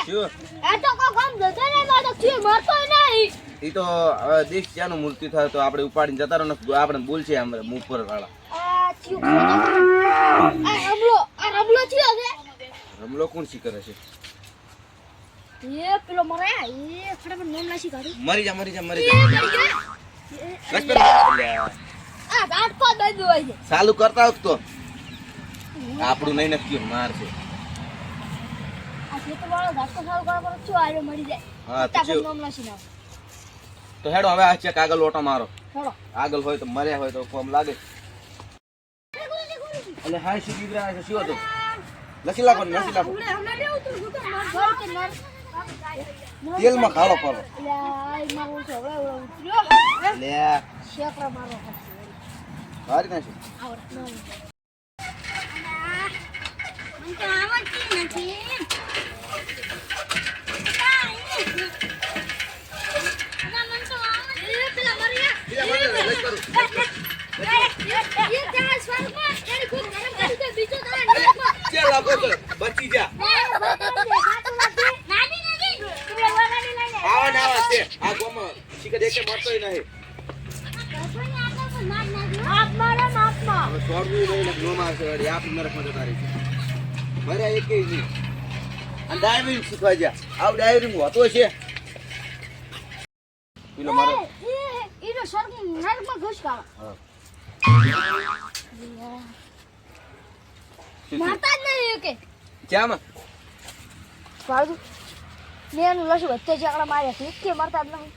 શું આ તો કો કામ જતો ને મારો થી મરતો નહીં ઈ તો હવે દીક ક્યાંનું મૃત્યુ થાય તો આપણે ઉપાડીને જતા રહો ને આપણે બોલશે આમ ઉપર વાળા આ થયો આ રબલો થયો છે રમલો કોણ શી કરે છે એ પેલો મરે એ ફટાફટ નામ લાસી કાઢી મરી જા આ દાંત કો દઈ દોય છે ચાલુ કરતા હોત તો આપણું નહીં નક્કી માર છે આ જે તો વાળો દાંત કો સાવ કરો છો આરે મરી જાય હા તો ફટાફટ નામ લાસી નાખ તો હેડો હવે આ ચેક આગળ ઓટો મારો હેડો આગળ હોય તો મર્યા હોય તો ફોર્મ લાગે એટલે હાય શી દીકરા છે શું હતું લસી લાગો હમણાં દેવું તું હું તો માર કે નર તેલમાં ખાડો પડો યાર મારું છોકરો એવડો ઉતર્યો લે શેકરા મારો બારી નાખી આવડત ન મને તો આવડતી નથી બચી જા આવા છે આ ગોમ શીખે દેખે મરતોય નહીં હવે છોડવું નહીં ને નો મારશે વળી આપ નરકમાં જતા રહી છે મર્યા એકે નહીં અને ડાઈવિંગ શીખવા જા આવ ડાઈવિંગ હોતો છે પેલો મારો ઈનો સરકી નરકમાં ઘુસ કાળો હા મારતા જ નહીં કે ક્યાંમાં પાડું મેં લસુ વચ્ચે ચકડા માર્યા છે કે મરતા જ નહીં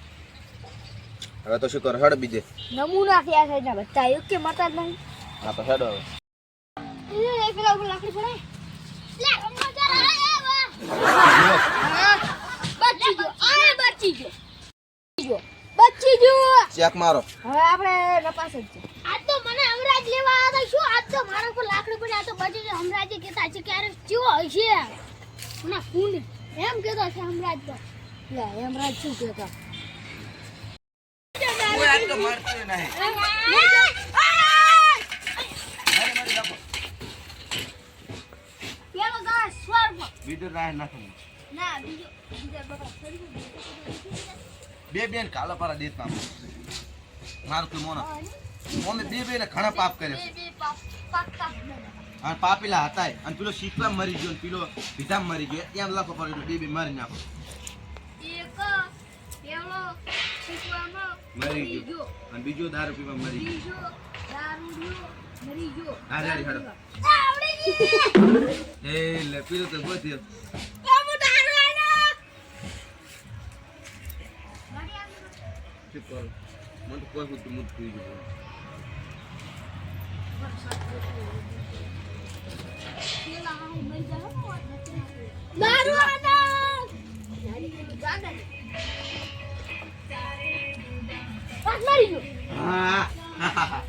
હવે તો શું કરો હેડ બીજે નમૂના થયા છે એના બચ્ચા એક કે મરતા જ નહીં હા તો હેડો હવે એ પેલા ઉપર લાકડી પડે લે રમવા જા બચી ગયો ચેક મારો હવે આપણે નપાસ જ છે આજ તો મને હમરાજ લેવા આવ્યા શું આજ તો મારા ઉપર લાકડી પડી આ તો બચી ગયો હમરાજે કહેતા છે ક્યારે ચીવો હશે ના કુંડ એમ કહેતો છે હમરાજ તો લે હમરાજ શું કહેતા કોઈ આજ તો મારતો નહીં પેલો ગાસ સ્વર્ગ બીજો રાહ નાખો ના બીજા બકા બે બેન કાલા પારા દેત પાપ મારું તું મોના મોને બે બેને ઘણા પાપ કરે છે અને પાપીલા હતા અને પેલો શીખવા મરી ગયો ને પેલો વિધામ મરી ગયો એમ લખો પડ્યો બે બે મારી નાખો એક પેલો શીખવામાં મરી ગયો અને બીજો દારૂ પીવા મરી ગયો બીજો દારૂડિયો મરી ગયો હા રેડી હેડો આવડી ગઈ એ લે પેલો તો ગોત્યો કામો દારૂ આનો શું કરો મને તો કોઈ બધું મુદ પી ગયું દારૂ આનો પાસ મારી ગયો હા